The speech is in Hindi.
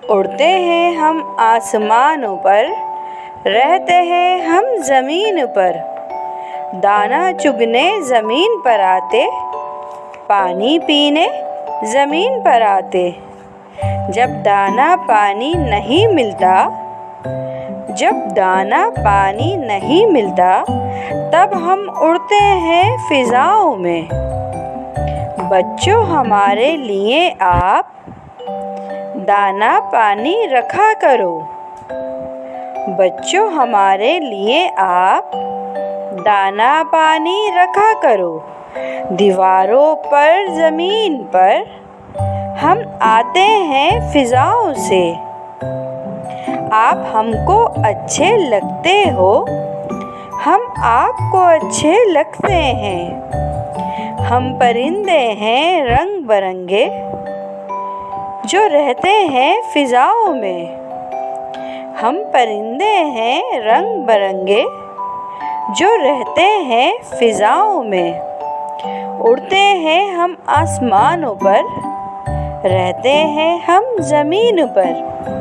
उड़ते हैं हम आसमानों पर, रहते हैं हम ज़मीन पर। दाना चुगने ज़मीन पर आते, पानी पीने ज़मीन पर आते। जब दाना पानी नहीं मिलता, तब हम उड़ते हैं फ़िज़ाओं में। बच्चों हमारे लिए आप दाना पानी रखा करो। बच्चों हमारे लिए आप दाना पानी रखा करो। दीवारों पर ज़मीन पर हम आते हैं फ़िज़ाओं से। आप हमको अच्छे लगते हो, हम आपको अच्छे लगते हैं। हम परिंदे हैं रंग बरंगे, जो रहते हैं फ़िज़ाओं में। हम परिंदे हैं रंग बरंगे, जो रहते हैं फ़िज़ाओं में। उड़ते हैं हम आसमानों पर, रहते हैं हम ज़मीन पर।